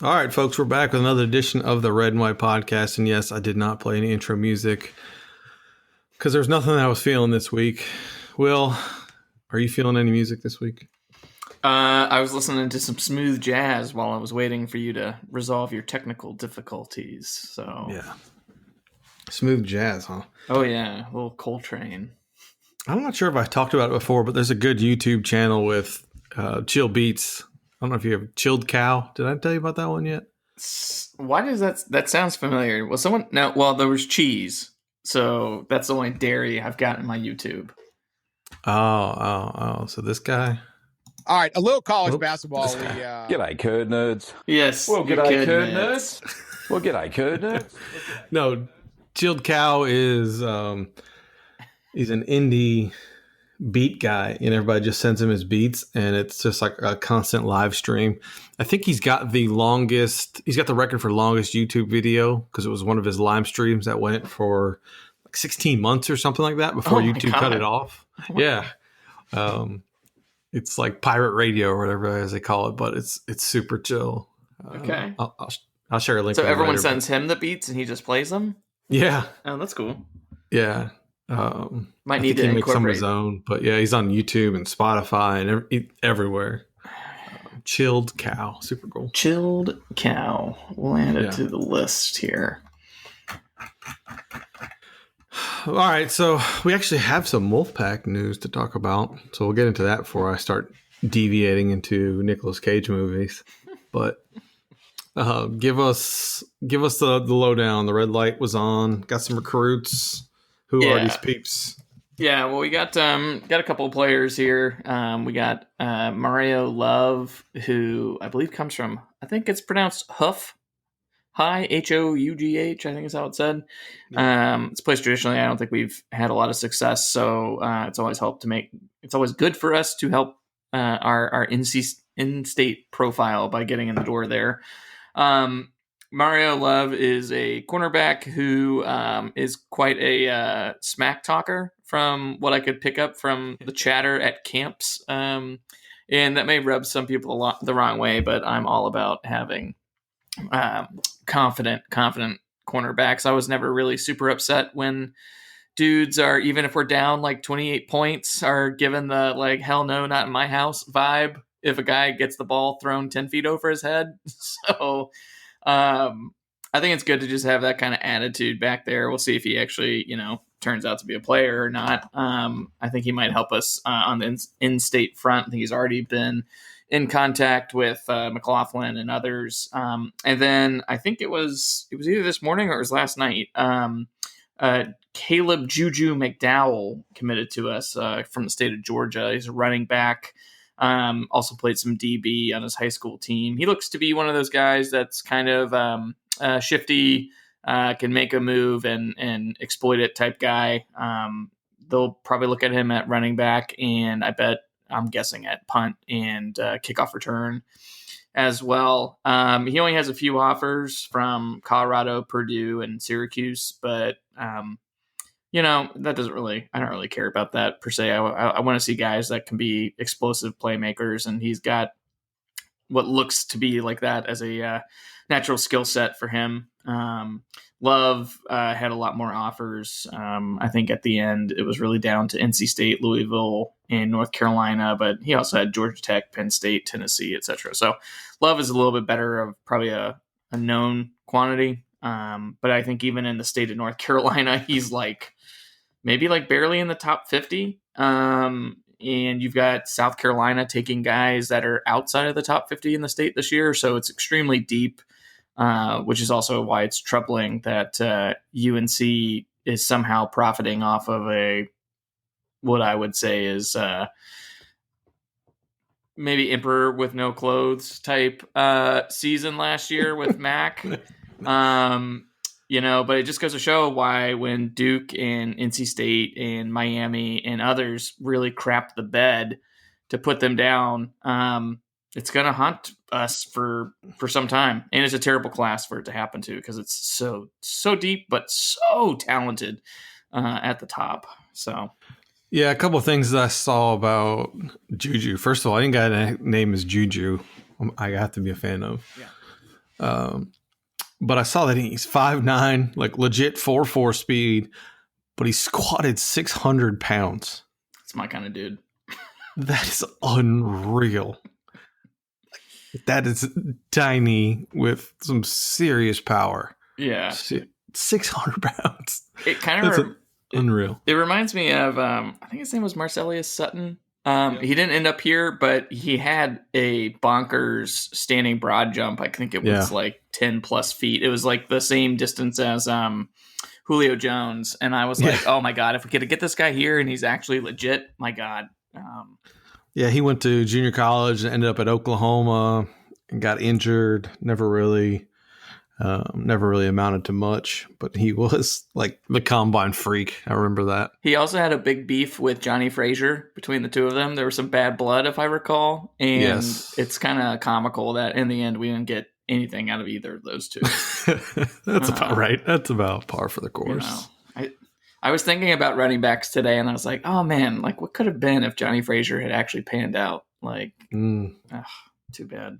All right, folks, we're back with another edition of the Red and White Podcast. And yes, I did not play any intro music because there's nothing I was feeling this week. Will, are you feeling any music this week? I was listening to some smooth jazz while I was waiting for you to resolve your technical difficulties. So yeah, smooth jazz, huh? Oh yeah, a little Coltrane. I'm not sure if I talked about it before, but there's a good YouTube channel with chill beats. I don't know if you have Chilled Cow. Did I tell you about that one yet? Why does that sounds familiar? Well, there was cheese, so that's the only dairy I've got in my YouTube. Oh! So this guy. All right, a little college basketball. G'day, Curd Nerds. Yes. Well, g'day, Curd Nerds. Well, g'day, Curd Nerds. No, Chilled Cow is he's an indie beat guy, and everybody just sends him his beats, and it's just like a constant live stream. I think he's got the record for longest YouTube video because it was one of his live streams that went for like 16 months or something like that before YouTube cut it off. Yeah. It's like pirate radio or whatever as they call it, but it's super chill. Okay. I'll share a link. So everyone sends him the beats and he just plays them? Yeah. Oh, that's cool. Yeah. Might need to make some of his own, but yeah, he's on YouTube and Spotify and everywhere. Chilled Cow, super cool. Chilled Cow. We'll add it to the list here. All right, so we actually have some Wolfpack news to talk about, so we'll get into that before I start deviating into Nicolas Cage movies. But give us the lowdown. The red light was on. Got some recruits. Who are these peeps? Yeah, well, we got a couple of players here. We got Mario Love, who I believe comes from, I think it's pronounced Hough. Hi, Hough, I think is how it's said. It's placed traditionally. I don't think we've had a lot of success, so it's always good for us to help our in-state profile by getting in the door there. Mario Love is a cornerback who is quite a smack talker from what I could pick up from the chatter at camps. And that may rub some people the wrong way, but I'm all about having confident cornerbacks. I was never really super upset when dudes are, even if we're down like 28 points, are given the like, hell no, not in my house vibe if a guy gets the ball thrown 10 feet over his head. So I think it's good to just have that kind of attitude back there. We'll see if he actually, turns out to be a player or not. I think he might help us on the in-state front. I think he's already been in contact with McLaughlin and others. And then I think it was either this morning or it was last night. Caleb Juju McDowell committed to us from the state of Georgia. He's a running back. Also played some DB on his high school team. He looks to be one of those guys that's kind of shifty, can make a move and exploit it type guy. They'll probably look at him at running back, and I'm guessing at punt and kickoff return as well. He only has a few offers from Colorado, Purdue, and Syracuse, but that doesn't really, I don't really care about that per se. I want to see guys that can be explosive playmakers, and he's got what looks to be like that as a natural skill set for him. Love had a lot more offers. I think at the end it was really down to NC State, Louisville, and North Carolina, but he also had Georgia Tech, Penn State, Tennessee, etc. So Love is a little bit better of probably a known quantity. But I think even in the state of North Carolina, he's maybe barely in the top 50. And you've got South Carolina taking guys that are outside of the top 50 in the state this year. So it's extremely deep, which is also why it's troubling that UNC is somehow profiting off of what I would say is maybe Emperor with no clothes type season last year with Mac. But it just goes to show why when Duke and NC State and Miami and others really crapped the bed to put them down, it's going to haunt us for some time. And it's a terrible class for it to happen to because it's so deep, but so talented at the top. So, yeah, a couple of things that I saw about Juju. First of all, I think a name is Juju. I have to be a fan of. Yeah. But I saw that he's 5'9", like legit 4.4 speed, but he squatted 600 pounds. That's my kind of dude. That is unreal. That is tiny with some serious power. Yeah. 600 pounds. It kind of unreal. It reminds me of, I think his name was Marcellus Sutton. He didn't end up here, but he had a bonkers standing broad jump. I think it was like 10 plus feet. It was like the same distance as Julio Jones. And I was like, oh my God, if we could get this guy here and he's actually legit, my God. He went to junior college and ended up at Oklahoma and got injured. Never really amounted to much, but he was like the combine freak. I remember that. He also had a big beef with Johnny Frazier. Between the two of them, there was some bad blood, if I recall. And it's kind of comical that in the end we didn't get anything out of either of those two. That's about right. That's about par for the course. I was thinking about running backs today, and I was like, oh man, like what could have been if Johnny Frazier had actually panned out? Like, too bad.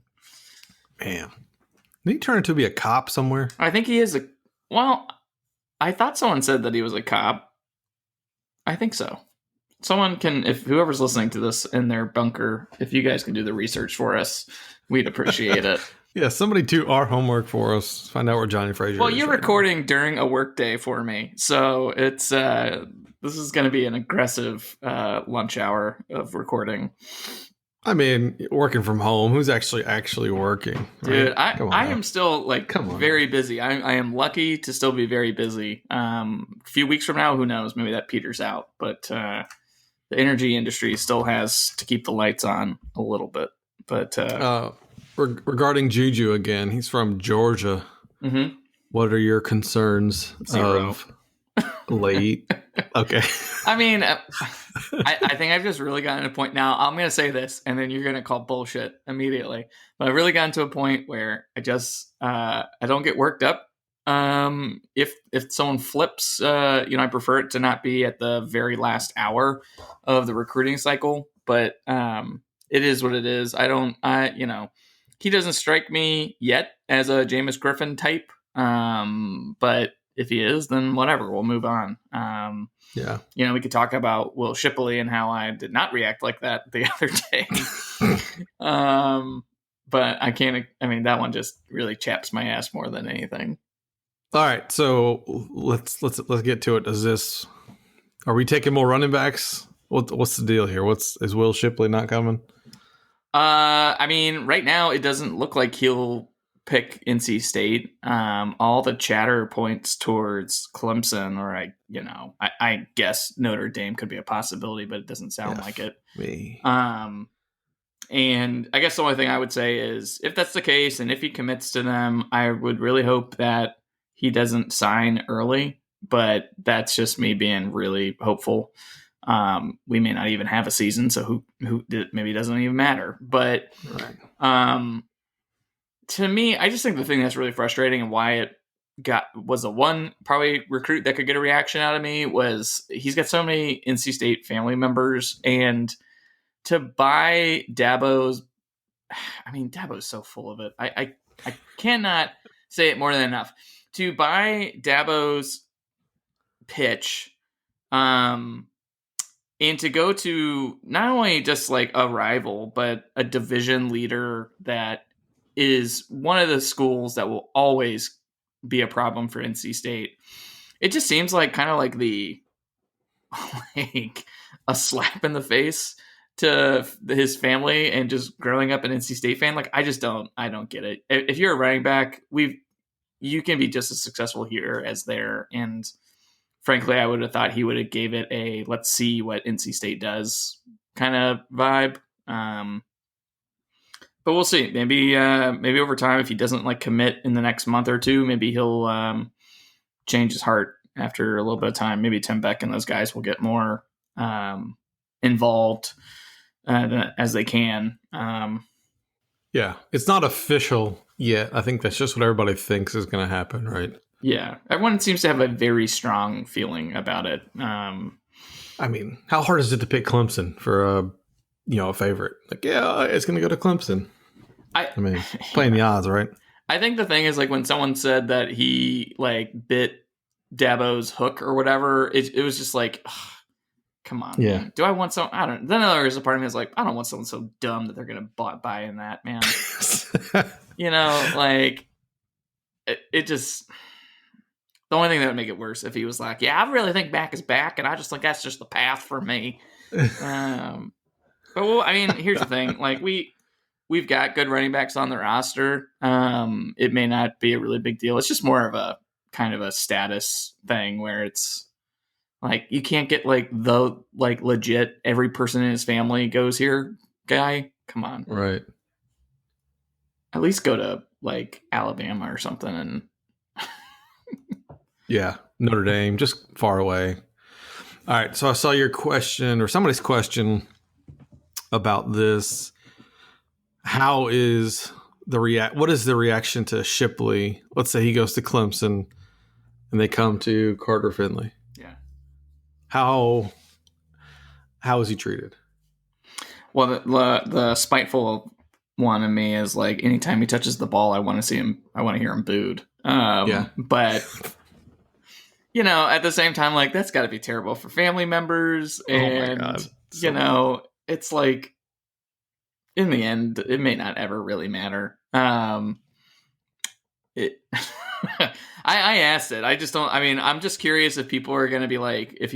Man. Did he turn into be a cop somewhere? I think he is I thought someone said that he was a cop. I think so. Someone can, if whoever's listening to this in their bunker, if you guys can do the research for us, we'd appreciate it. Yeah, somebody do our homework for us. Find out where Johnny Frazier is. Well, you're recording during a work day for me, so it's this is going to be an aggressive lunch hour of recording. I mean, working from home. Who's actually working? Right? Dude, I am still very busy. I am lucky to still be very busy. A few weeks from now, who knows? Maybe that peters out. But the energy industry still has to keep the lights on a little bit. But regarding Juju again, he's from Georgia. Mm-hmm. What are your concerns? 0. Of late? Okay. I mean, I think I've just really gotten to a point now. I'm going to say this, and then you're going to call bullshit immediately. But I've really gotten to a point where I just I don't get worked up. If someone flips, I prefer it to not be at the very last hour of the recruiting cycle. But it is what it is. He doesn't strike me yet as a Jameis Griffin type. But if he is, then whatever, we'll move on. We could talk about Will Shipley and how I did not react like that the other day. But I can't. I mean, that one just really chaps my ass more than anything. All right, so let's get to it. Are we taking more running backs? What's the deal here? Is Will Shipley not coming? I mean, right now it doesn't look like he'll pick NC State. All the chatter points towards Clemson, or I guess Notre Dame could be a possibility, but it doesn't sound like it. And I guess the only thing I would say is if that's the case, and if he commits to them, I would really hope that he doesn't sign early. But that's just me being really hopeful. We may not even have a season, so who maybe it doesn't even matter. But to me, I just think the thing that's really frustrating and why it was the one probably recruit that could get a reaction out of me was he's got so many NC State family members, and to buy Dabo's so full of it. I cannot say it more than enough. To buy Dabo's pitch, and to go to not only just like a rival, but a division leader that is one of the schools that will always be a problem for NC State. It just seems like kind of like a slap in the face to his family and just growing up an NC State fan. Like, I don't get it. If you're a running back, you can be just as successful here as there. And frankly, I would have thought he would have gave it a let's see what NC State does kind of vibe. But we'll see. Maybe over time, if he doesn't commit in the next month or two, maybe he'll change his heart after a little bit of time. Maybe Tim Beck and those guys will get more involved as they can. Yeah, it's not official yet. I think that's just what everybody thinks is going to happen, right? Yeah, everyone seems to have a very strong feeling about it. I mean, how hard is it to pick Clemson for a favorite? It's going to go to Clemson. I mean, playing the odds, right? I think the thing is, like, when someone said that he like bit Dabo's hook or whatever, it was just like, ugh, come on, man. Do I want some? I don't. Then there's a part of me that's like, I don't want someone so dumb that they're gonna buy in that, man. Like it just. The only thing that would make it worse if he was like, yeah, I really think back is back, and I just think that's just the path for me. But well, I mean, here's the thing: like we've got good running backs on the roster. It may not be a really big deal. It's just more of a kind of a status thing where it's like you can't get like the like legit every person in his family goes here guy. Come on, right? At least go to like Alabama or something and. Yeah, Notre Dame, just far away. All right, so I saw your question or somebody's question about this. How is what is the reaction to Shipley? Let's say he goes to Clemson and they come to Carter Finley. Yeah. How is he treated? Well, the spiteful one in me is like anytime he touches the ball, I want to hear him booed. But at the same time, like that's got to be terrible for family members, and it's like in the end, it may not ever really matter. I asked it. I just don't. I mean, I'm just curious if people are going to be like, if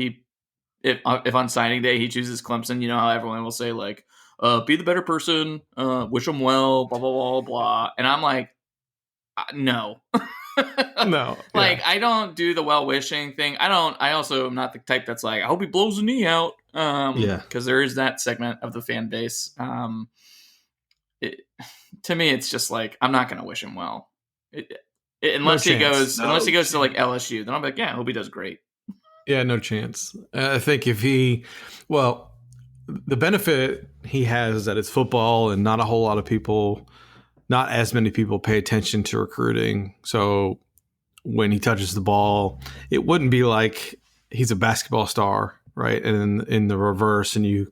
on signing day he chooses Clemson, how everyone will say like, be the better person, wish him well, blah blah blah blah, and I'm like, no. No, like I don't do the well wishing thing. I also am not the type that's like, I hope he blows a knee out. Because there is that segment of the fan base. To me, it's just like I'm not going to wish him well, unless he goes to like LSU. Then I'm like, yeah, I hope he does great. Yeah, no chance. I think the benefit he has is that it's football, and not as many people pay attention to recruiting. So when he touches the ball, it wouldn't be like he's a basketball star, right? And in the reverse, and he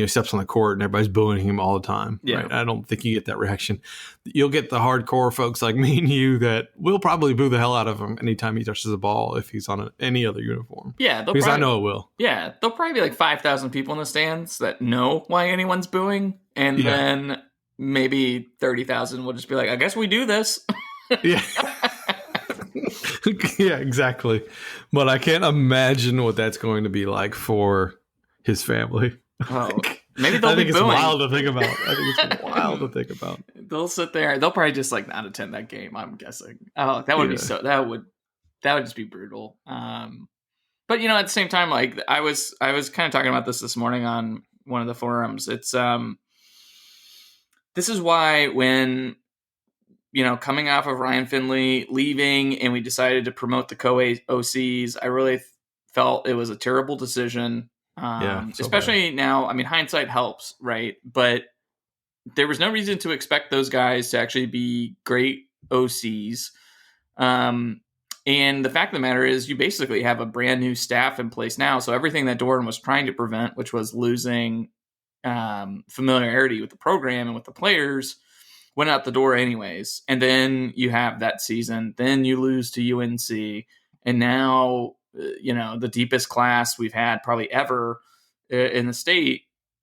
steps on the court and everybody's booing him all the time. Yeah. Right? I don't think you get that reaction. You'll get the hardcore folks like me and you that will probably boo the hell out of him anytime he touches the ball if he's on any other uniform. Yeah, I know it will. Yeah, there'll probably be like 5,000 people in the stands that know why anyone's booing, and then maybe 30,000 will just be like, I guess we do this. Yeah. Yeah, exactly. But I can't imagine what that's going to be like for his family. Oh, maybe they'll be booing. It's wild to think about. They'll sit there. They'll probably just like not attend that game, I'm guessing. Oh, that would be that would just be brutal. But at the same time, like I was kind of talking about this morning on one of the forums. It's this is why when coming off of Ryan Finley leaving and we decided to promote the co-OCs, I really felt it was a terrible decision. Especially bad. Now, I mean, hindsight helps, right? But there was no reason to expect those guys to actually be great OCs. And the fact of the matter is you basically have a brand new staff in place now. So everything that Doran was trying to prevent, which was losing familiarity with the program and with the players, went out the door anyways. And then you have that season, then you lose to UNC, and now the deepest class we've had probably ever in the state,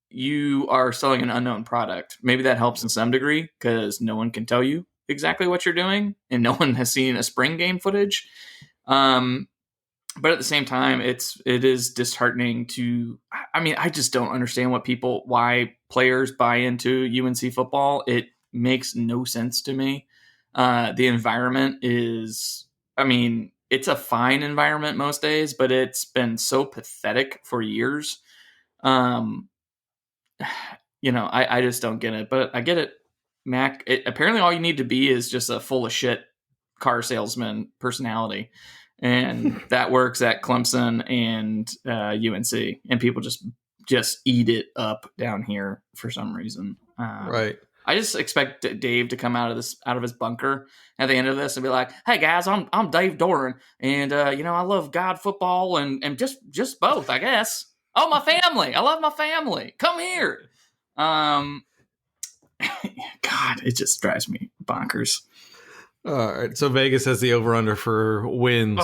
you are selling an unknown product. Maybe that helps in some degree because no one can tell you exactly what you're doing and no one has seen a spring game footage. But at the same time, it is disheartening I just don't understand why players buy into UNC football. It makes no sense to me. The environment is, it's a fine environment most days, but it's been so pathetic for years. I just don't get it, but I get it, Mac. Apparently all you need to be is just a full of shit car salesman personality. And that works at Clemson and UNC, and people just eat it up down here for some reason. Right. I just expect Dave to come out of his bunker at the end of this and be like, "Hey guys, I'm Dave Doran, and I love God, football, and just both, I guess. Oh, my family, I love my family. Come here." God, it just drives me bonkers. All right, so Vegas has the over/under for wins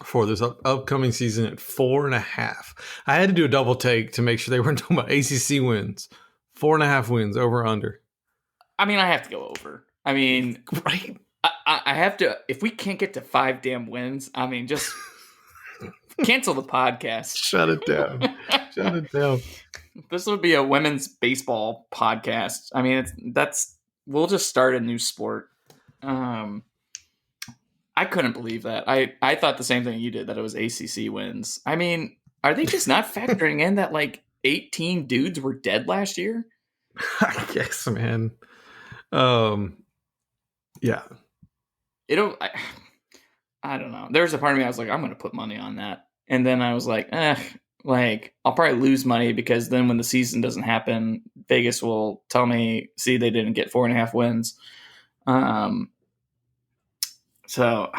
for this upcoming season at 4.5. I had to do a double take to make sure they weren't talking about ACC wins. 4.5 wins over/under. I mean, I have to go over. I mean, right? I have to. If we can't get to 5 damn wins, I mean, just cancel the podcast. Shut it down. Shut it down. This would be a women's baseball podcast. I mean, we'll just start a new sport. I couldn't believe that. I thought the same thing you did, that it was ACC wins. I mean, are they just not factoring in that like 18 dudes were dead last year? I guess, man. Yeah. I don't know. There was a part of me I was like, I'm going to put money on that, and then I was like, like I'll probably lose money because then when the season doesn't happen, Vegas will tell me, see, they didn't get 4.5 wins. So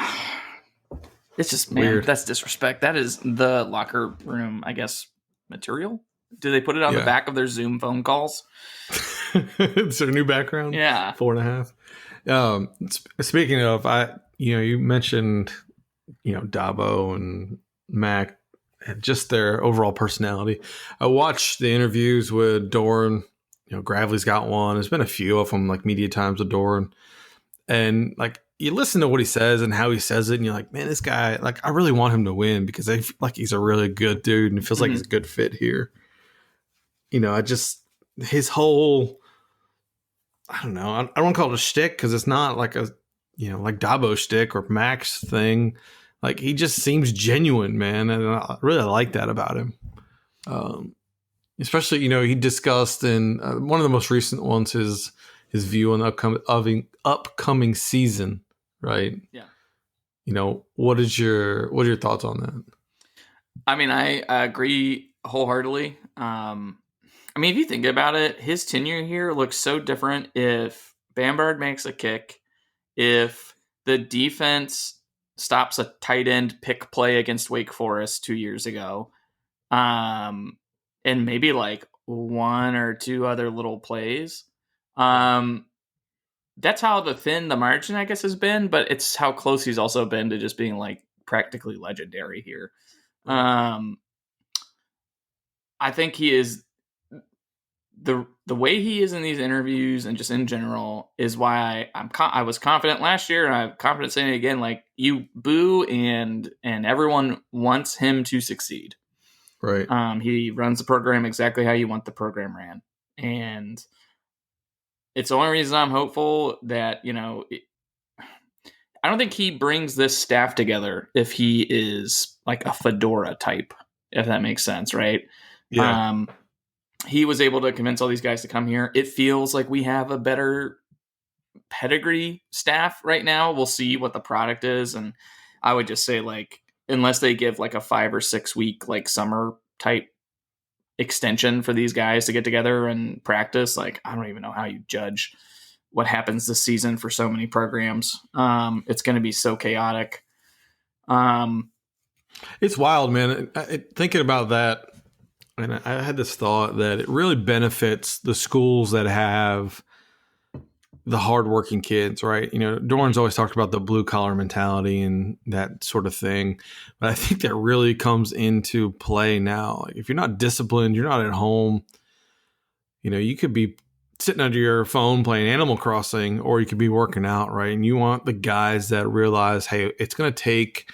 it's just, man, weird. That's disrespect. That is the locker room, I guess, material. Do they put it on the back of their Zoom phone calls? It's their new background. Yeah. 4.5. Speaking of, you mentioned, Dabo and Mac, and just their overall personality. I watched the interviews with Doran. Gravely's got one. There's been a few of them, like media times with Doran, and like you listen to what he says and how he says it, and you're like, man, this guy, like, I really want him to win because I feel like he's a really good dude and it feels like he's a good fit here. His whole, I don't know, I don't want to call it a shtick because it's not like a, like Dabo shtick or Mac's thing. Like, he just seems genuine, man, and I really like that about him. Especially, he discussed in one of the most recent ones his view on the upcoming season, right? Yeah. What are your thoughts on that? I mean, I agree wholeheartedly. I mean, if you think about it, his tenure here looks so different if Bamberg makes a kick, if the defense stops a tight end pick play against Wake Forest 2 years ago, and maybe like one or two other little plays. That's how thin the margin, I guess, has been, but it's how close he's also been to just being like practically legendary here. I think he is the way he is in these interviews and just in general is why I was confident last year, and I'm confident saying it again. Like, you boo and everyone wants him to succeed. Right. He runs the program exactly how you want the program ran, and it's the only reason I'm hopeful that, I don't think he brings this staff together if he is like a fedora type, if that makes sense, right? Yeah. He was able to convince all these guys to come here. It feels like we have a better pedigree staff right now. We'll see what the product is. And I would just say, like, unless they give like a 5 or 6 week, like, summer type extension for these guys to get together and practice, like, I don't even know how you judge what happens this season for so many programs. It's going to be so chaotic. It's wild, man. Thinking about that, and I had this thought that it really benefits the schools that have the hardworking kids, right? Doran's always talked about the blue collar mentality and that sort of thing, but I think that really comes into play now. Like, if you're not disciplined, you're not at home. You could be sitting under your phone playing Animal Crossing, or you could be working out, right? And you want the guys that realize, hey, it's going to take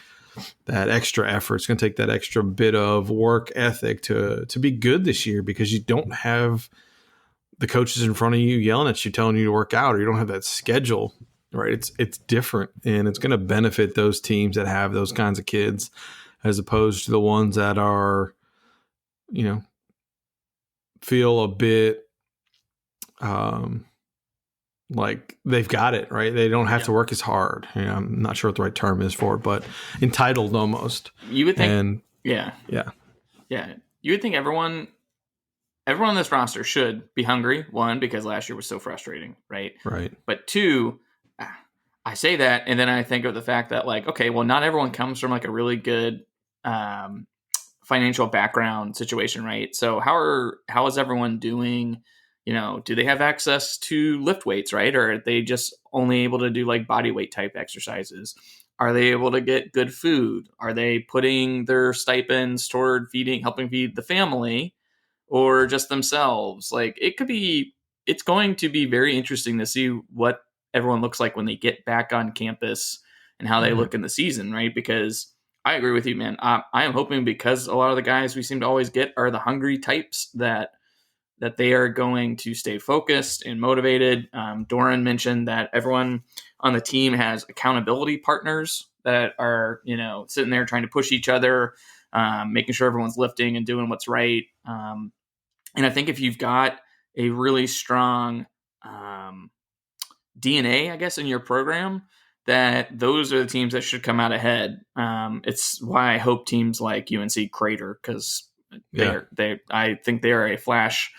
that extra effort. It's going to take that extra bit of work ethic to be good this year, because you don't have the coaches in front of you yelling at you, telling you to work out, or you don't have that schedule, right? It's different, and it's going to benefit those teams that have those kinds of kids, as opposed to the ones that are, feel a bit like they've got it, right? They don't have to work as hard. I'm not sure what the right term is for it, but entitled almost. You would think, and yeah. You would think everyone on this roster should be hungry. One, because last year was so frustrating, right? Right. But two, I say that, and then I think of the fact that, like, okay, well, not everyone comes from like a really good financial background situation, right? So how is everyone doing? do they have access to lift weights, right? Or are they just only able to do like body weight type exercises? Are they able to get good food? Are they putting their stipends toward helping feed the family or just themselves? Like it's going to be very interesting to see what everyone looks like when they get back on campus and how they look in the season, right? Because I agree with you, man. I am hoping, because a lot of the guys we seem to always get are the hungry types, that they are going to stay focused and motivated. Doran mentioned that everyone on the team has accountability partners that are, sitting there trying to push each other, making sure everyone's lifting and doing what's right. And I think if you've got a really strong DNA, I guess, in your program, that those are the teams that should come out ahead. It's why I hope teams like UNC crater, because I think they are a flash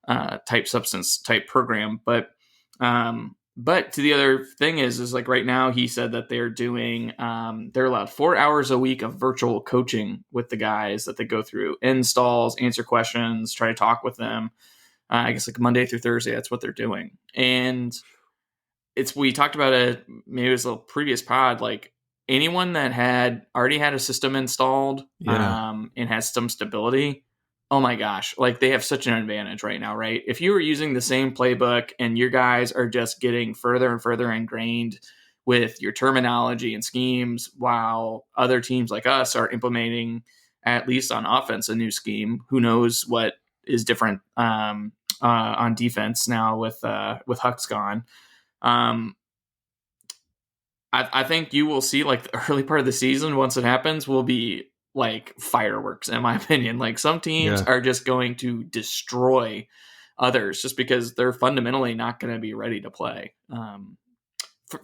type substance type program. But to the other thing is like right now he said that they're doing they're allowed 4 hours a week of virtual coaching with the guys that they go through installs, answer questions, try to talk with them. I guess like Monday through Thursday, that's what they're doing. And we talked about it, maybe it was a previous pod, like anyone that had already had a system installed and has some stability, oh my gosh, like they have such an advantage right now, right? If you were using the same playbook and your guys are just getting further and further ingrained with your terminology and schemes, while other teams like us are implementing, at least on offense, a new scheme, who knows what is different on defense now with Huck's gone. I think you will see like the early part of the season, once it happens, will be like fireworks, in my opinion. Like some teams are just going to destroy others just because they're fundamentally not going to be ready to play.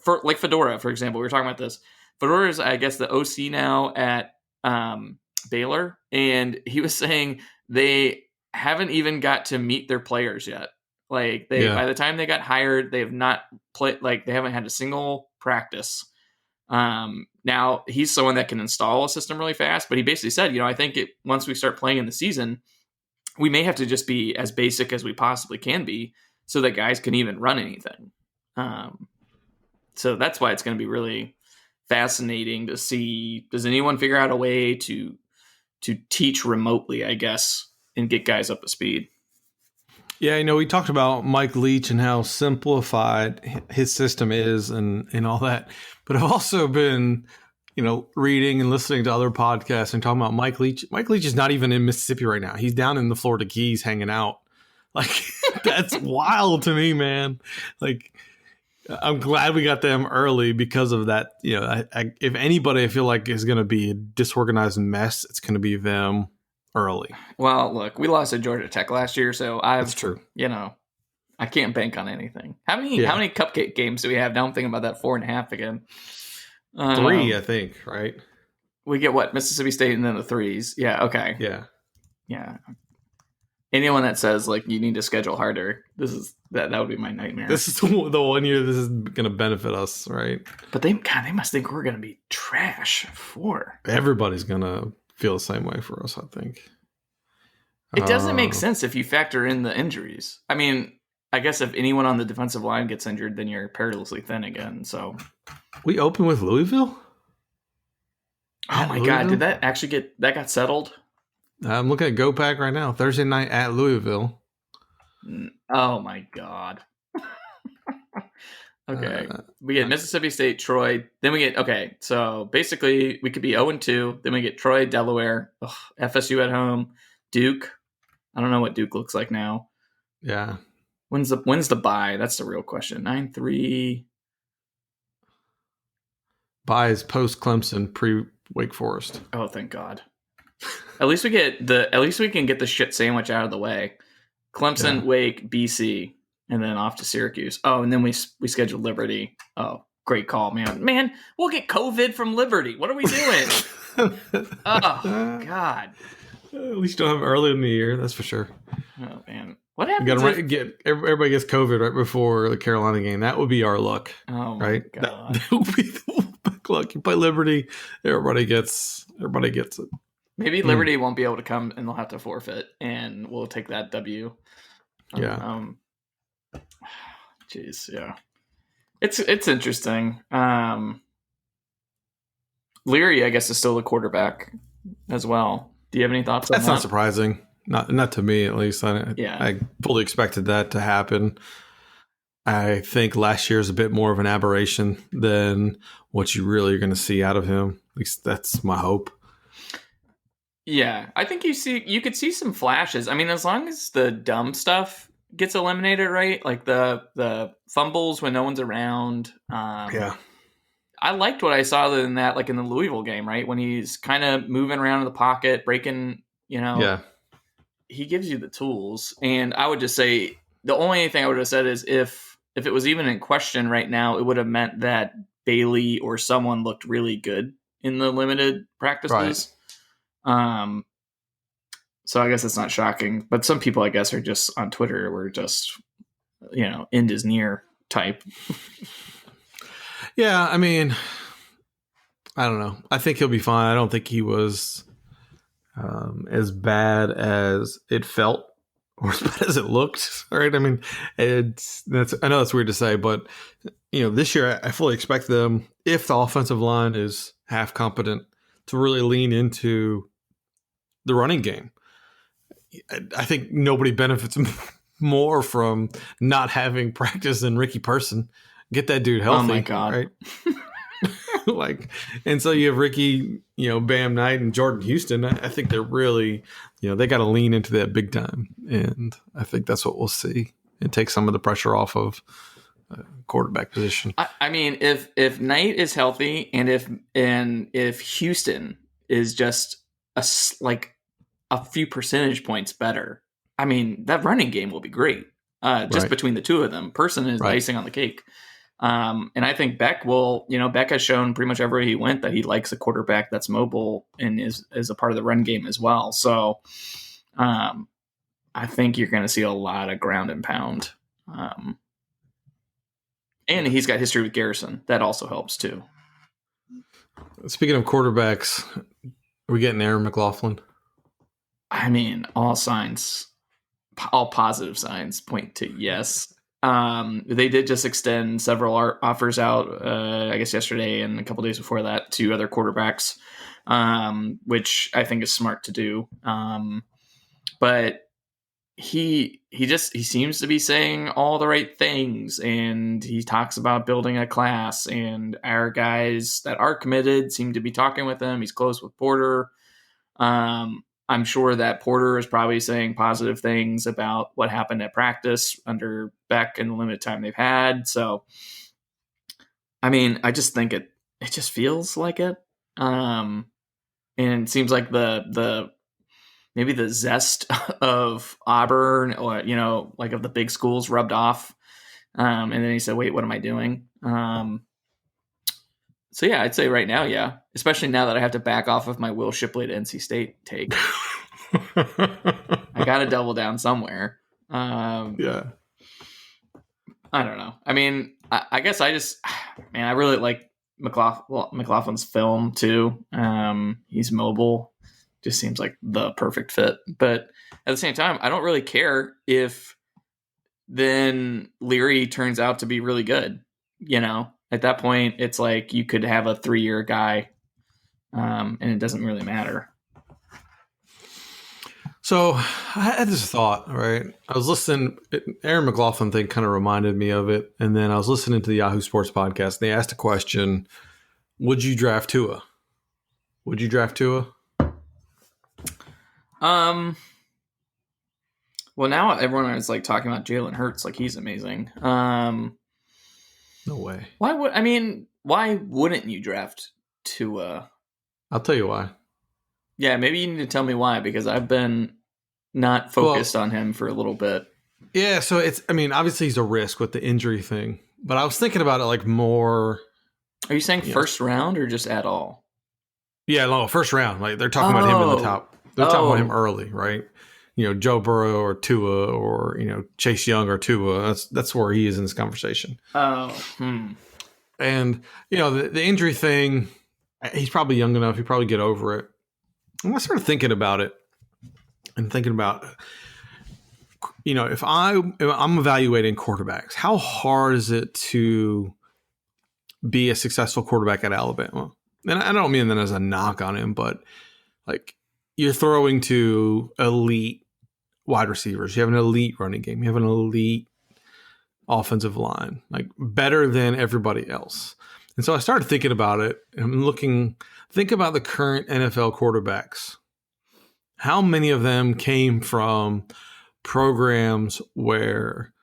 For like Fedora, for example, we were talking about this. Fedora is, I guess, the OC now at Baylor, and he was saying they haven't even got to meet their players yet. Like by the time they got hired, they have not played, like they haven't had a single practice. Now he's someone that can install a system really fast, but he basically said, I think once we start playing in the season, we may have to just be as basic as we possibly can be so that guys can even run anything. So that's why it's going to be really fascinating to see, does anyone figure out a way to teach remotely, I guess, and get guys up to speed? Yeah, we talked about Mike Leach and how simplified his system is and all that. But I've also been, reading and listening to other podcasts and talking about Mike Leach. Mike Leach is not even in Mississippi right now. He's down in the Florida Keys hanging out. Like, that's wild to me, man. Like, I'm glad we got them early because of that. If anybody I feel like is going to be a disorganized mess, it's going to be them early. Well, look, we lost at Georgia Tech last year, so that's true. I can't bank on anything. How many cupcake games do we have? Now I'm thinking about that 4.5 again. 3, I think, right? We get what? Mississippi State and then the 3s. Yeah, okay. Yeah. Anyone that says like you need to schedule harder, that would be my nightmare. This is the 1 year this is going to benefit us, right? But they must think we're going to be trash. Everybody's going to feel the same way for us, I think. It doesn't make sense if you factor in the injuries. I mean, I guess if anyone on the defensive line gets injured, then you're perilously thin again. So we open with Louisville? Oh my God, did that actually that got settled? I'm looking at GoPack right now. Thursday night at Louisville. Oh my God. Okay. We get Mississippi State, Troy. Then we get, so basically we could be 0-2. Then we get Troy, Delaware, FSU at home, Duke. I don't know what Duke looks like now. Yeah. When's the bye? That's the real question. 9-3. Bye is post Clemson, pre Wake Forest. Oh, thank God. At least we can get the shit sandwich out of the way. Clemson, Wake, BC, and then off to Syracuse. Oh, and then we scheduled Liberty. Oh, great call, man. Man, we'll get COVID from Liberty. What are we doing? Oh, God. At least you don't have them early in the year, that's for sure. Oh, man. What happens everybody gets COVID right before the Carolina game. That would be our luck. Oh, my right? God. That would be the luck. You play Liberty, everybody gets it. Maybe Liberty won't be able to come and they'll have to forfeit, and we'll take that W. Yeah. Jeez, yeah. It's interesting. Leary, I guess, is still the quarterback as well. Do you have any thoughts on that? That's not surprising. Not to me, at least. I fully expected that to happen. I think last year is a bit more of an aberration than what you really are going to see out of him. At least that's my hope. Yeah, I think you could see some flashes. I mean, as long as the dumb stuff gets eliminated, right? Like the fumbles when no one's around. Yeah. I liked what I saw other than that, like in the Louisville game, right? When he's kind of moving around in the pocket, breaking, Yeah. He gives you the tools. And I would just say the only thing I would have said is if it was even in question right now, it would have meant that Bailey or someone looked really good in the limited practices. Right. So I guess it's not shocking, but some people, I guess, are just on Twitter were just, end is near type. Yeah, I mean, I don't know. I think he'll be fine. I don't think he was as bad as it felt or as bad as it looked. Right? I mean, I know that's weird to say, but this year I fully expect them, if the offensive line is half competent, to really lean into the running game. I think nobody benefits more from not having practice than Ricky Person. Get that dude healthy. Oh my God. Right? And so you have Ricky, Bam Knight and Jordan Houston. I think they're really, they got to lean into that big time. And I think that's what we'll see and take some of the pressure off of quarterback position. I mean, if Knight is healthy and if Houston is just a few percentage points better, I mean, that running game will be great. Just between the two of them. Person is icing on the cake. And I think Beck Beck has shown pretty much everywhere he went that he likes a quarterback that's mobile and is a part of the run game as well. So I think you're going to see a lot of ground and pound. And he's got history with Garrison. That also helps too. Speaking of quarterbacks, are we getting Aaron McLaughlin? I mean, all positive signs point to yes. They did just extend several offers out, I guess yesterday and a couple days before that to other quarterbacks, which I think is smart to do. But he seems to be saying all the right things, and he talks about building a class, and our guys that are committed seem to be talking with him. He's close with Porter. I'm sure that Porter is probably saying positive things about what happened at practice under Beck and the limited time they've had. So, I mean, I just think it just feels like it. And it seems like maybe the zest of Auburn or, like of the big schools rubbed off. And then he said, wait, what am I doing? So, yeah, I'd say right now, yeah. Especially now that I have to back off of my Will Shipley to NC State take. I got to double down somewhere. Yeah. I don't know. I mean, I guess I really like McLaughlin's film, too. He's mobile. Just seems like the perfect fit. But at the same time, I don't really care if then Leary turns out to be really good, At that point, it's like you could have a 3-year guy, and it doesn't really matter. So I had this thought, right? I was listening. Aaron McLaughlin thing kind of reminded me of it. And then I was listening to the Yahoo Sports podcast. And they asked a question, would you draft Tua? Would you draft Tua? Well, now everyone is like talking about Jalen Hurts like he's amazing. No way. Why wouldn't you draft Tua? I'll tell you why. Yeah, maybe you need to tell me why, because I've been not focused on him for a little bit. Yeah, so obviously he's a risk with the injury thing, but I was thinking about it like more. Are you saying first round or just at all? Yeah, no, first round. Like they're talking about him in the top. They're talking about him early, right? Joe Burrow or Tua or Chase Young or Tua. That's where he is in this conversation. And the injury thing, he's probably young enough. He'll probably get over it. And I started thinking about it and thinking about if I'm evaluating quarterbacks, how hard is it to be a successful quarterback at Alabama? And I don't mean that as a knock on him, but like you're throwing to elite wide receivers. You have an elite running game. You have an elite offensive line, like better than everybody else. And so I started thinking about it, and I'm think about the current NFL quarterbacks. How many of them came from programs where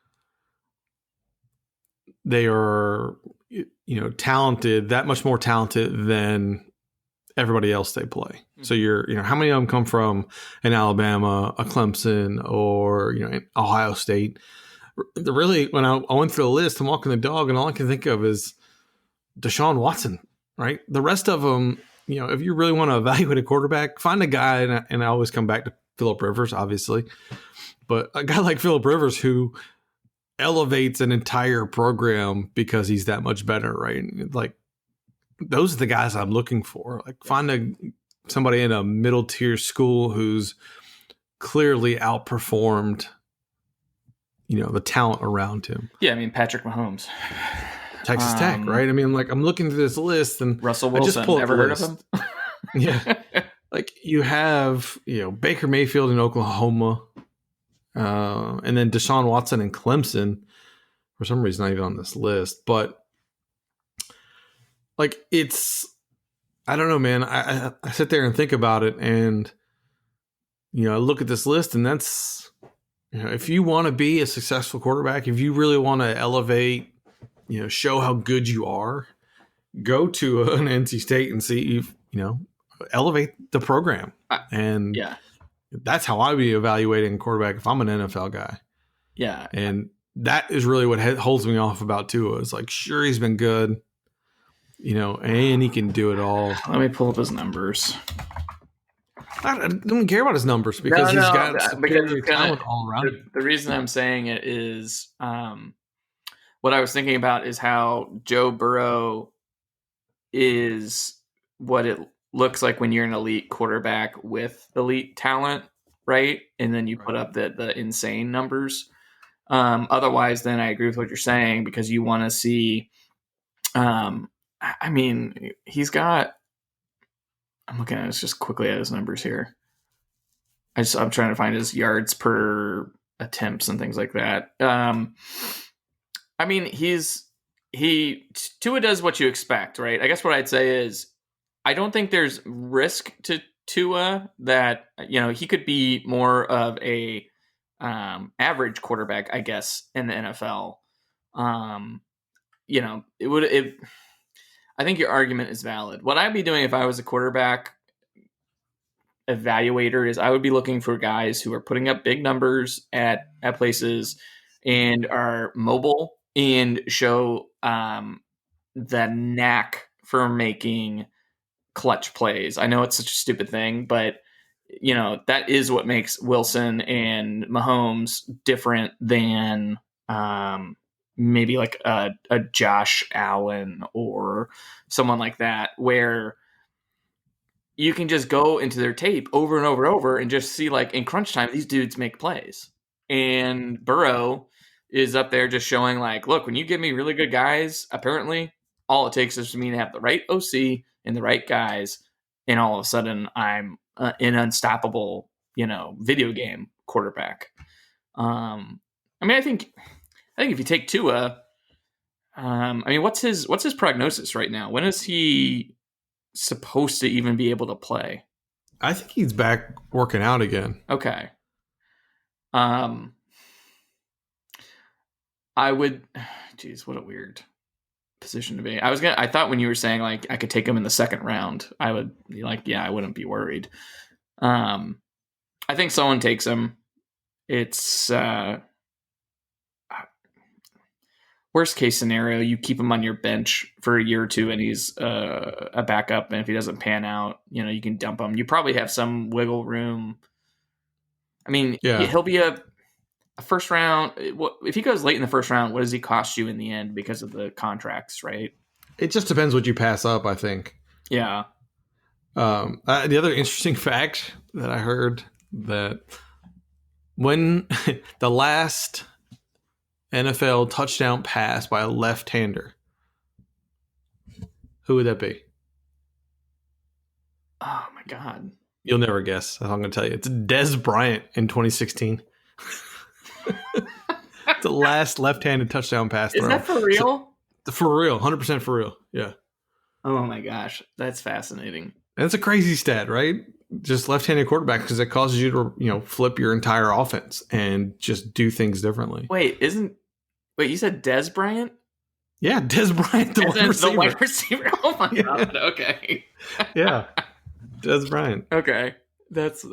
they are, talented, that much more talented than everybody else they play? So how many of them come from an Alabama, a Clemson, or, an Ohio State? Really, when I went through the list, I'm walking the dog, and all I can think of is Deshaun Watson, right? The rest of them, if you really want to evaluate a quarterback, find a guy, and I always come back to Phillip Rivers, obviously, but a guy like Phillip Rivers who elevates an entire program because he's that much better, right? Like, those are the guys I'm looking for. Like, find somebody in a middle tier school who's clearly outperformed, the talent around him. Yeah, I mean, Patrick Mahomes. Texas Tech, right? I mean, like, I'm looking through this list, and Russell Wilson. Ever heard of him? Yeah. Like, you have, Baker Mayfield in Oklahoma, and then Deshaun Watson in Clemson. For some reason, not even on this list. But, like, I don't know, man. I sit there and think about it, and, I look at this list, and that's, if you want to be a successful quarterback, if you really want to elevate, show how good you are, go to an NC State and see if, elevate the program. And that's how I be evaluating a quarterback if I'm an NFL guy. Yeah. And that is really what holds me off about Tua. It's like, sure, he's been good, and he can do it all. Let me pull up his numbers. I don't care about his numbers because he's got talent all around. The reason I'm saying it is what I was thinking about is how Joe Burrow is what it looks like when you're an elite quarterback with elite talent, right? And then you put up the insane numbers. Otherwise, then I agree with what you're saying, because you want to see, I mean, I'm looking at this just quickly at his numbers here. I'm trying to find his yards per attempts and things like that. I mean, Tua does what you expect, right? I guess what I'd say is, I don't think there's risk to Tua that, he could be more of a average quarterback, I guess, in the NFL. I think your argument is valid. What I'd be doing if I was a quarterback evaluator is I would be looking for guys who are putting up big numbers at places and are mobile and show the knack for making clutch plays. I know it's such a stupid thing, but that is what makes Wilson and Mahomes different than maybe like a Josh Allen or someone like that, where you can just go into their tape over and over and just see, like, in crunch time, these dudes make plays. And Burrow is up there just showing, like, look, when you give me really good guys, apparently all it takes is for me to have the right OC and the right guys, and all of a sudden I'm an unstoppable, video game quarterback. I think if you take Tua, what's his prognosis right now? When is he supposed to even be able to play? I think he's back working out again. Okay. I would, geez, what a weird position to be. I thought when you were saying, like, I could take him in the second round, I would be like, yeah, I wouldn't be worried. I think someone takes him. It's worst case scenario, you keep him on your bench for a year or two and he's a backup. And if he doesn't pan out, you can dump him. You probably have some wiggle room. I mean, he'll be a first round. If he goes late in the first round, what does he cost you in the end because of the contracts, right? It just depends what you pass up, I think. Yeah. The other interesting fact that I heard that When the last NFL touchdown pass by a left-hander, who would that be? Oh my God. You'll never guess. I'm going to tell you. It's Dez Bryant in 2016. The last left-handed touchdown pass. Is that for real? For real. 100% for real. Yeah. Oh my gosh. That's fascinating. And it's a crazy stat, right? Just left-handed quarterback, because it causes you to, flip your entire offense and just do things differently. Wait, you said Dez Bryant? Yeah, Dez Bryant, the wide receiver. Oh my God. Okay. Yeah. Dez Bryant. Okay. That's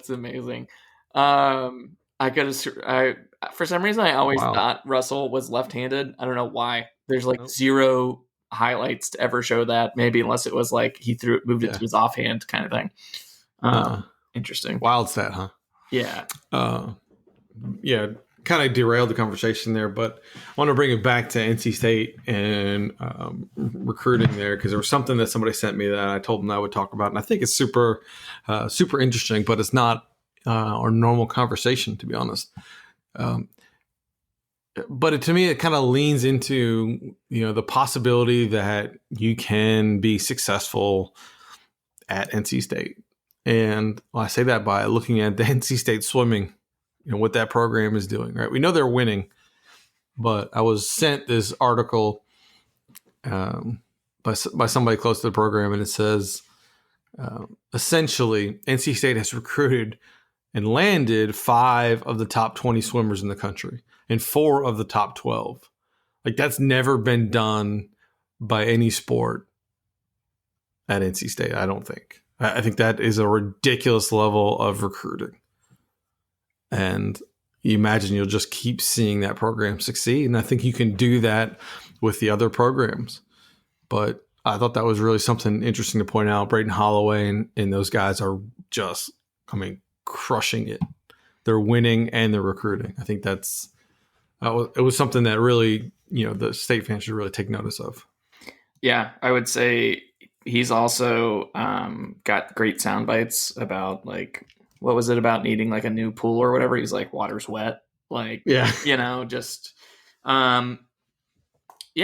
amazing. For some reason I always thought Russell was left-handed. I don't know why. There's zero highlights to ever show that, maybe, unless it was like he moved it to his offhand kind of thing. Interesting. Wild stat, huh? Yeah. Yeah, kind of derailed the conversation there, but I want to bring it back to NC State and recruiting there, because there was something that somebody sent me that I told them I would talk about, and I think it's super interesting, but it's not our normal conversation, to be honest. But to me, it kind of leans into the possibility that you can be successful at NC State, and I say that by looking at the NC State swimming, what that program is doing. Right, we know they're winning, but I was sent this article by somebody close to the program, and it says essentially NC State has recruited and landed 5 of the top 20 swimmers in the country and 4 of the top 12. Like, that's never been done by any sport at NC State, I don't think. I think that is a ridiculous level of recruiting. And you imagine you'll just keep seeing that program succeed. And I think you can do that with the other programs. But I thought that was really something interesting to point out. Braden Holloway and those guys are just, crushing it. They're winning and they're recruiting. I think it was something that really, the State fans should really take notice of. Yeah, I would say he's also got great sound bites about, like, what was it about needing like a new pool or whatever? He's like, water's wet. Like, yeah, just, yeah,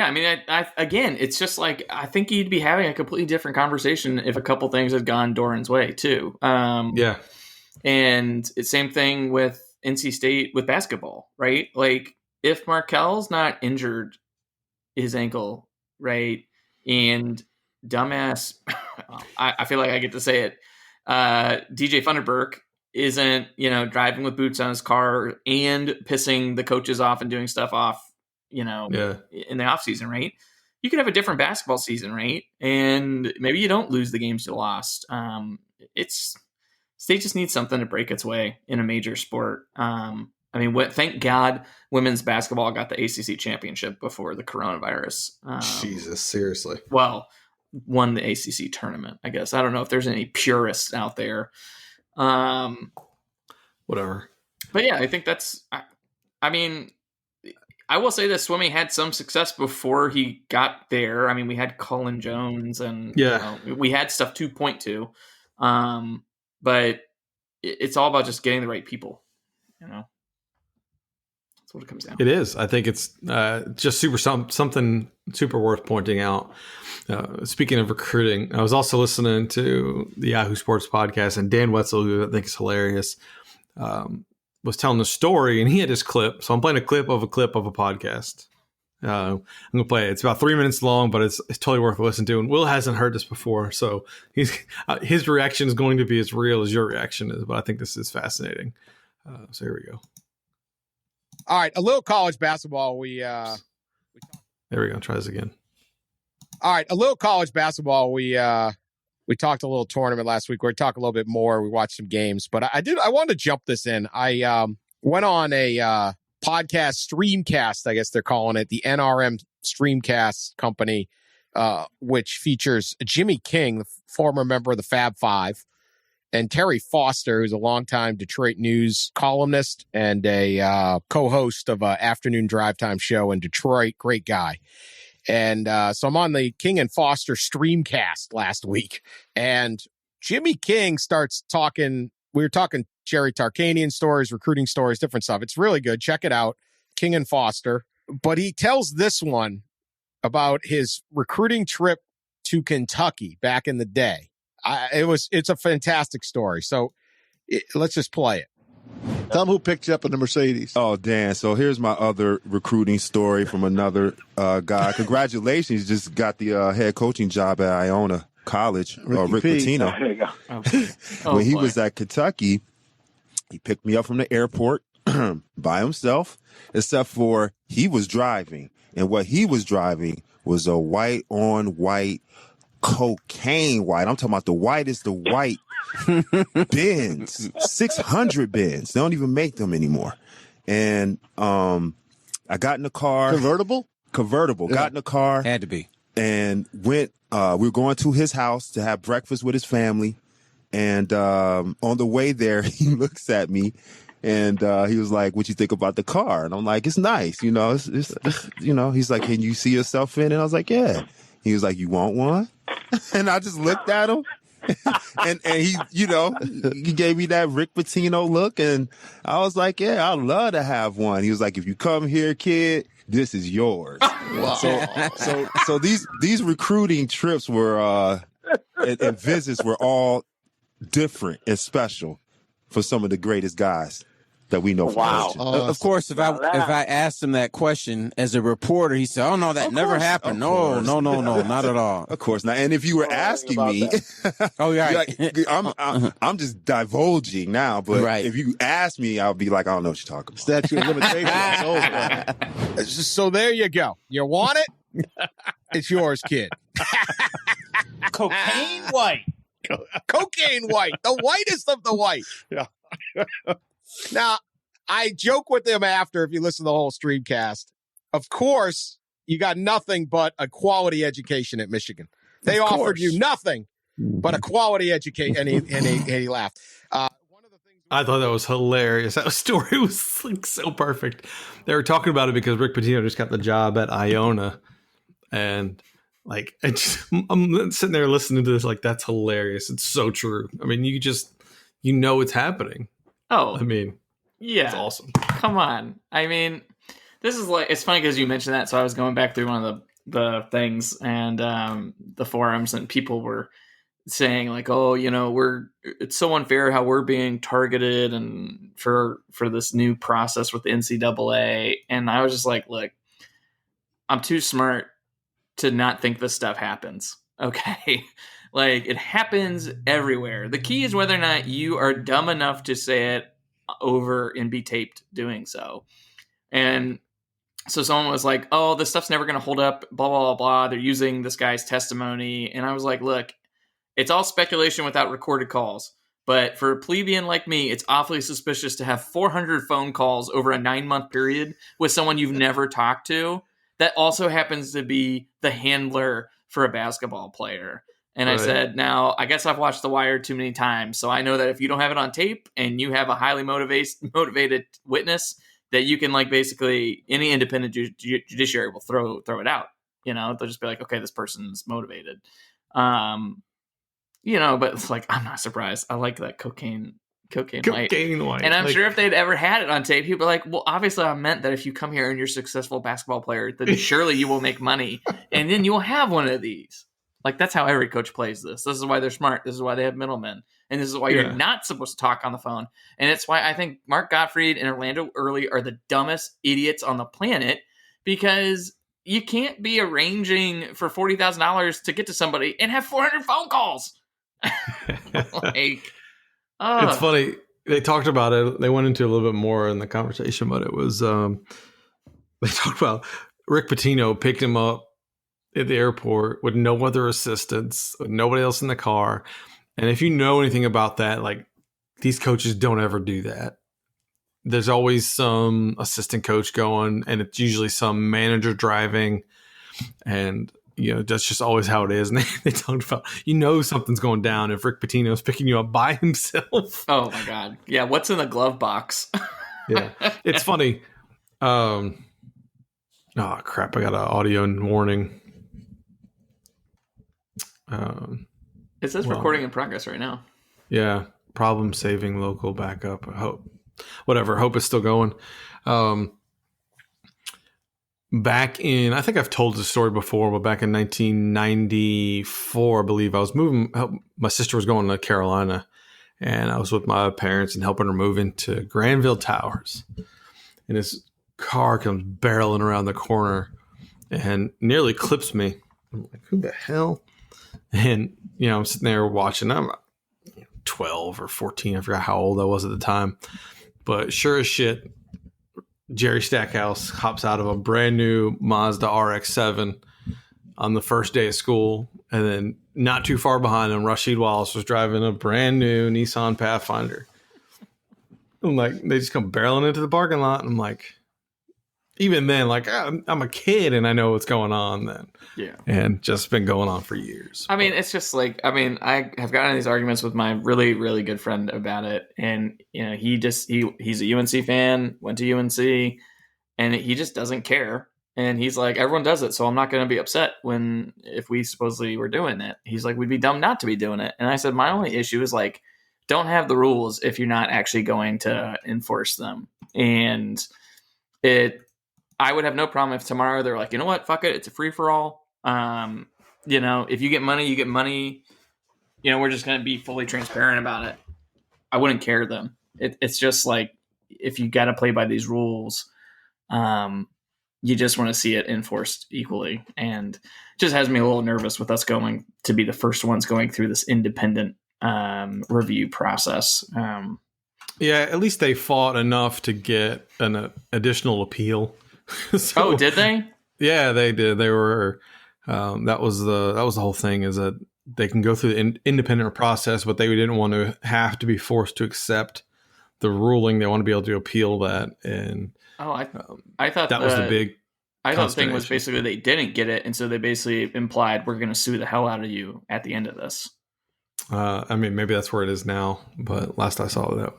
I mean, I again, it's just like, I think you'd be having a completely different conversation if a couple things had gone Doran's way too. Yeah. And it's same thing with NC State with basketball, right? Like, if Markel's not injured his ankle, right, and dumbass, I feel like I get to say it, DJ Funderburk isn't, driving with boots on his car and pissing the coaches off and doing stuff off, in the off season, right? You could have a different basketball season, right? And maybe you don't lose the games you lost. State just needs something to break its way in a major sport. Thank God women's basketball got the ACC championship before the coronavirus. Jesus, seriously. Well, won the ACC tournament, I guess. I don't know if there's any purists out there. Whatever. But yeah, I think that's, I will say that swimming had some success before he got there. I mean, we had Colin Jones and we had stuff to point to. But it's all about just getting the right people, That's what it comes down to. It is. I think it's just something super worth pointing out. Speaking of recruiting, I was also listening to the Yahoo Sports podcast, and Dan Wetzel, who I think is hilarious, was telling a story, and he had his clip. So I'm playing a clip of a podcast. I'm going to play it. It's about 3 minutes long, but it's totally worth listening to. And Will hasn't heard this before, so his reaction is going to be as real as your reaction is. But I think this is fascinating. So here we go. All right, a little college basketball. There we go. Try this again. All right, a little college basketball. We talked a little tournament last week. We're talking a little bit more. We watched some games, but I wanted to jump this in. I went on a podcast streamcast, I guess they're calling it, the NRM Streamcast company, which features Jimmy King, the former member of the Fab Five, and Terry Foster, who's a longtime Detroit News columnist and a co-host of an afternoon drive time show in Detroit. Great guy. And so I'm on the King and Foster streamcast last week, and Jimmy King starts talking we were talking Jerry Tarkanian stories, recruiting stories, different stuff. It's really good. Check it out. King and Foster. But he tells this one about his recruiting trip to Kentucky back in the day. It's a fantastic story. So let's just play it. Tell them who picked you up in the Mercedes. Oh, Dan. So here's my other recruiting story from another guy. Congratulations. You just got the head coaching job at Iona College, Rick Pitino. There you go. When he was at Kentucky, he picked me up from the airport by himself, except for he was driving. And what he was driving was a white on white cocaine white. I'm talking about the whitest, the white Benz, 600 Benz. They don't even make them anymore. And I got in the car. Convertible. Yeah. Got in the car. Had to be. And went, we were going to his house to have breakfast with his family. And on the way there, he looks at me and he was like, "What you think about the car?" And I'm like, "It's nice. You know, it's you know," he's like, "Can you see yourself in it?" And I was like, "Yeah." He was like, "You want one?" And I just looked at him. and he, you know, he gave me that Rick Pitino look, and I was like, "Yeah, I'd love to have one." He was like, "If you come here, kid, this is yours." Wow. So these recruiting trips were and visits were all different and special for some of the greatest guys that we know. Wow. Of course, if I asked him that question as a reporter, he said, "Oh no, that never happened. No, not at all." Of course not. And if you were asking me, oh yeah, like, I'm just divulging now. But if you ask me, I'll be like, "I don't know what you're talking about." Statute of limitations. So there you go. You want it? It's yours, kid. Cocaine white. Cocaine white. The whitest of the white. Yeah. Now, I joke with them after, if you listen to the whole streamcast. Of course, you got nothing but a quality education at Michigan. They offered you nothing but a quality education, and he laughed. One of the things I thought that was hilarious. That story was like so perfect. They were talking about it because Rick Pitino just got the job at Iona, and like I'm sitting there listening to this like, that's hilarious. It's so true. I mean, you know it's happening. Oh, I mean, yeah, it's awesome. Come on. I mean, this is like, it's funny because you mentioned that. So I was going back through one of the things and the forums, and people were saying like, "Oh, you know, it's so unfair how we're being targeted and for this new process with the NCAA." And I was just like, "Look, I'm too smart to not think this stuff happens. Okay." Like, it happens everywhere. The key is whether or not you are dumb enough to say it over and be taped doing so. And so someone was like, "Oh, this stuff's never going to hold up, blah, blah, blah, blah. They're using this guy's testimony." And I was like, look, it's all speculation without recorded calls. But for a plebeian like me, it's awfully suspicious to have 400 phone calls over a 9-month period with someone you've never talked to that also happens to be the handler for a basketball player. And I said, now, I guess I've watched The Wire too many times, so I know that if you don't have it on tape and you have a highly motivated witness, that you can, like, basically any independent judiciary will throw it out. You know, they'll just be like, okay, this person's motivated. You know, but it's like, I'm not surprised. I like that cocaine white. And I'm sure if they'd ever had it on tape, he'd be like, well, obviously I meant that if you come here and you're a successful basketball player, then surely you will make money, and then you will have one of these. Like, that's how every coach plays this. This is why they're smart. This is why they have middlemen. And this is why you're not supposed to talk on the phone. And it's why I think Mark Gottfried and Orlando Early are the dumbest idiots on the planet, because you can't be arranging for $40,000 to get to somebody and have 400 phone calls. It's funny. They talked about it. They went into a little bit more in the conversation, but it was, they talked about Rick Pitino picked him up at the airport with no other assistants, with nobody else in the car. And if you know anything about that, like, these coaches don't ever do that. There's always some assistant coach going, and it's usually some manager driving. And, you know, that's just always how it is. And they talked about, you know, something's going down if Rick Pitino is picking you up by himself. Oh my God. Yeah. What's in the glove box? Yeah. It's funny. Oh crap. I got an audio warning. It says recording in progress right now. Yeah. problem-saving local backup. Hope is still going. Back in, I think I've told this story before, but back in 1994, I believe, I was moving. My sister was going to Carolina, and I was with my parents and helping her move into Granville Towers. And this car comes barreling around the corner and nearly clips me. I'm like, who the hell? And, I'm sitting there watching. I'm 12 or 14. I forgot how old I was at the time. But sure as shit, Jerry Stackhouse hops out of a brand new Mazda RX-7 on the first day of school. And then not too far behind him, Rashid Wallace was driving a brand new Nissan Pathfinder. I'm like, they just come barreling into the parking lot. And I'm like, even then, like, I'm a kid and I know what's going on then. Yeah. And just been going on for years. I mean, it's just like, I have gotten these arguments with my really, really good friend about it. And, he's a UNC fan, went to UNC, and he just doesn't care. And he's like, everyone does it, so I'm not going to be upset if we supposedly were doing it. He's like, we'd be dumb not to be doing it. And I said, my only issue is, like, don't have the rules if you're not actually going to enforce them. And I would have no problem if tomorrow they're like, you know what, fuck it, it's a free-for-all. If you get money, you get money. We're just going to be fully transparent about it. I wouldn't care then. It's just like, if you got to play by these rules, you just want to see it enforced equally. And it just has me a little nervous with us going to be the first ones going through this independent review process. Yeah, at least they fought enough to get an additional appeal. So, did they? Yeah, they did. They were. That was the whole thing, is that they can go through the independent process, but they didn't want to have to be forced to accept the ruling. They want to be able to appeal that. And I thought that was the big. I thought the thing was basically they didn't get it, and so they basically implied, we're going to sue the hell out of you at the end of this. Maybe that's where it is now, but last I saw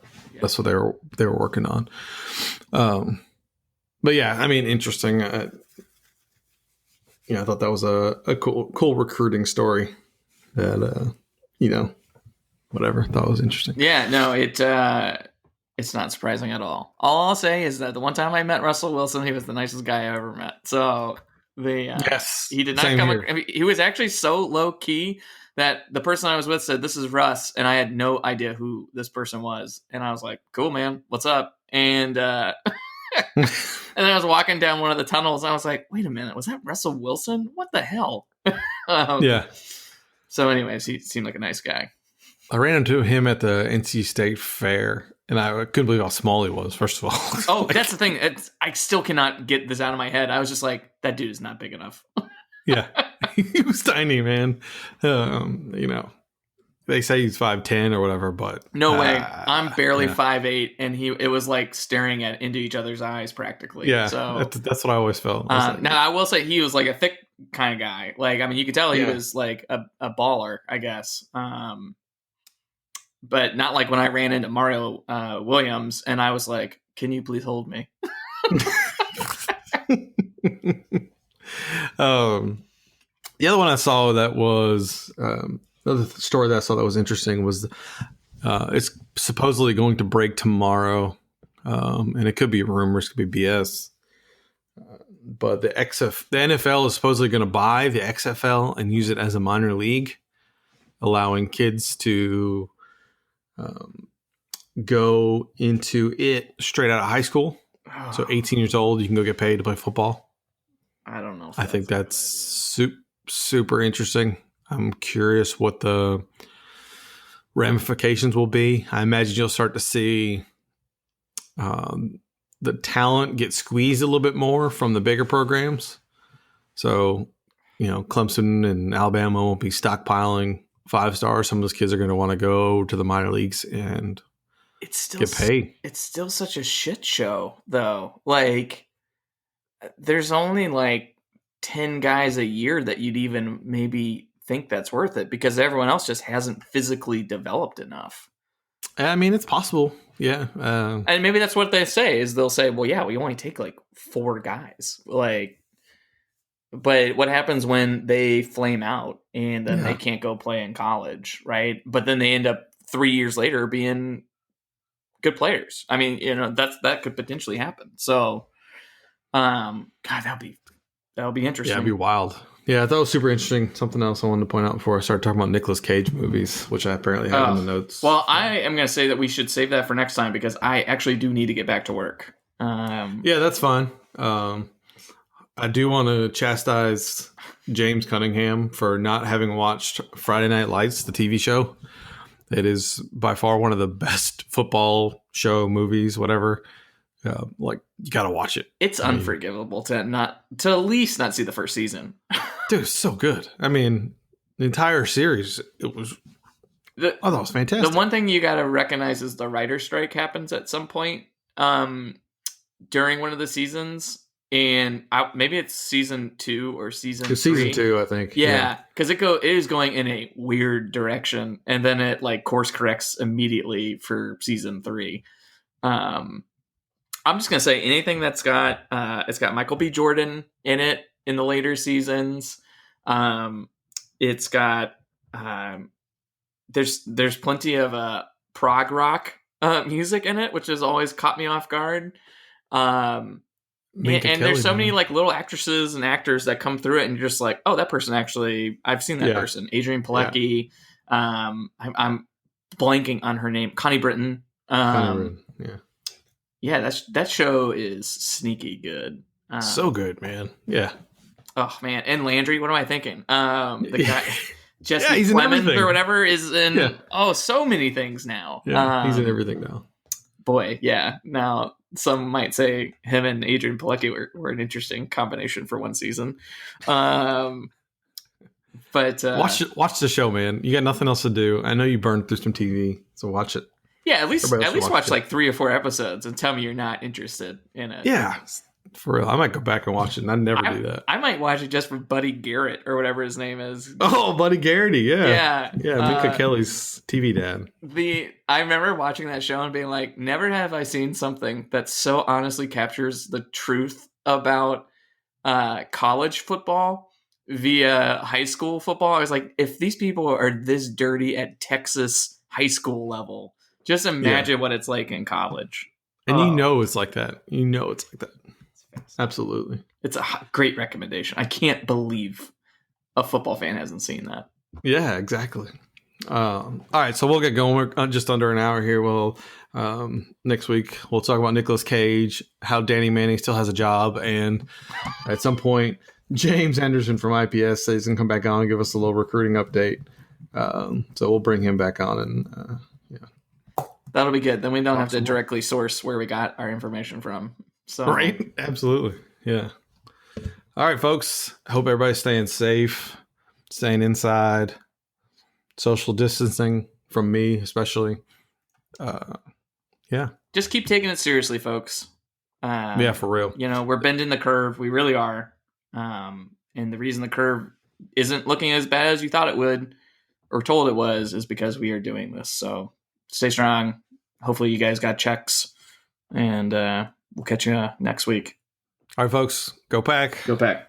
that's what they were working on. But yeah, interesting. I thought that was a cool recruiting story that, whatever. Thought was interesting. Yeah, no, it's not surprising at all. All I'll say is that the one time I met Russell Wilson, he was the nicest guy I ever met. So yes, he did not come. He was actually so low key that the person I was with said, "This is Russ," and I had no idea who this person was. And I was like, "Cool, man, what's up?" And and then I was walking down one of the tunnels, and I was like, "Wait a minute, was that Russell Wilson? What the hell?" Yeah. So, anyways, he seemed like a nice guy. I ran into him at the NC State Fair, and I couldn't believe how small he was, first of all. Oh, that's the thing. I still cannot get this out of my head. I was just like, that dude is not big enough. Yeah. He was tiny, man. They say he's 5'10" or whatever, but no way. I'm barely 5'8", and it was like staring into each other's eyes practically. Yeah, so that's what I always felt. Now I will say he was like a thick kind of guy. Like, you could tell he was like a baller, I guess. But not like when I ran into Mario Williams, and I was like, "Can you please hold me?" The other one I saw that was another story that I saw that was interesting was it's supposedly going to break tomorrow, and it could be rumors, could be BS. But the NFL is supposedly going to buy the XFL and use it as a minor league, allowing kids to go into it straight out of high school. So 18 years old, you can go get paid to play football. I don't know. I think that's super interesting. I'm curious what the ramifications will be. I imagine you'll start to see the talent get squeezed a little bit more from the bigger programs. So, Clemson and Alabama won't be stockpiling 5 stars. Some of those kids are going to want to go to the minor leagues and get paid. It's still such a shit show, though. Like, there's only like 10 guys a year that you'd even maybe think that's worth it, because everyone else just hasn't physically developed enough. It's possible. Yeah. And maybe that's what they say, is they'll say, well, yeah, we only take like 4 guys. Like, but what happens when they flame out and then they can't go play in college, right? But then they end up 3 years later being good players. I mean, that could potentially happen. So, God, that'll be interesting. Yeah, it'd be wild. Yeah, that was super interesting. Something else I wanted to point out before I started talking about Nicolas Cage movies, which I apparently have in the notes. Well, I am going to say that we should save that for next time because I actually do need to get back to work. Yeah, that's fine. I do want to chastise James Cunningham for not having watched Friday Night Lights, the TV show. It is by far one of the best football show movies, whatever. You got to watch it. It's unforgivable to at least not see the first season. Dude, it's so good. I mean, the entire series, that was fantastic. The one thing you got to recognize is the writer's strike happens at some point during one of the seasons. And maybe it's season 2 or season 3. Season 2, I think. Yeah, because it is going in a weird direction, and then it course corrects immediately for season 3. I'm just gonna say anything that's got it's got Michael B. Jordan in it in the later seasons. It's got there's plenty of prog rock music in it, which has always caught me off guard. And there's so many little actresses and actors that come through it, and you're just like, oh, that person actually, I've seen that person. Adrienne Palicki. Yeah. I'm blanking on her name. Connie Britton. Yeah. That show is sneaky good. So good, man. Yeah. Oh man, and Landry. What am I thinking? The guy Jesse Plemons or whatever is in. So many things now. Yeah, he's in everything now. Boy, yeah. Now, some might say him and Adrienne Palicki were an interesting combination for one season. But watch the show, man. You got nothing else to do. I know you burned through some TV, so watch it. Yeah, at least watch 3 or 4 episodes and tell me you're not interested in it. Yeah, for real. I might go back and watch it, and I never do that. I might watch it just for Buddy Garrett or whatever his name is. Oh, Buddy Garrity, yeah. Yeah. Minka Kelly's TV dad. I remember watching that show and being like, never have I seen something that so honestly captures the truth about college football via high school football. I was like, if these people are this dirty at Texas high school level, just imagine what it's like in college. And it's like that. It's like that. Absolutely. It's a great recommendation. I can't believe a football fan hasn't seen that. Yeah, exactly. All right, so we'll get going. We're just under an hour here. We'll next week we'll talk about Nicolas Cage, how Danny Manning still has a job, and at some point James Anderson from IPS says he's gonna come back on and give us a little recruiting update. So we'll bring him back on, and that'll be good. Then we don't have to directly source where we got our information from. So right, absolutely, yeah. All right, folks. I hope everybody's staying safe, staying inside, social distancing from me, especially. Yeah. Just keep taking it seriously, folks. Yeah, for real. We're bending the curve. We really are. And the reason the curve isn't looking as bad as you thought it would or told it was is because we are doing this. So stay strong. Hopefully you guys got checks, and we'll catch you next week. All right, folks. Go Pack. Go Pack.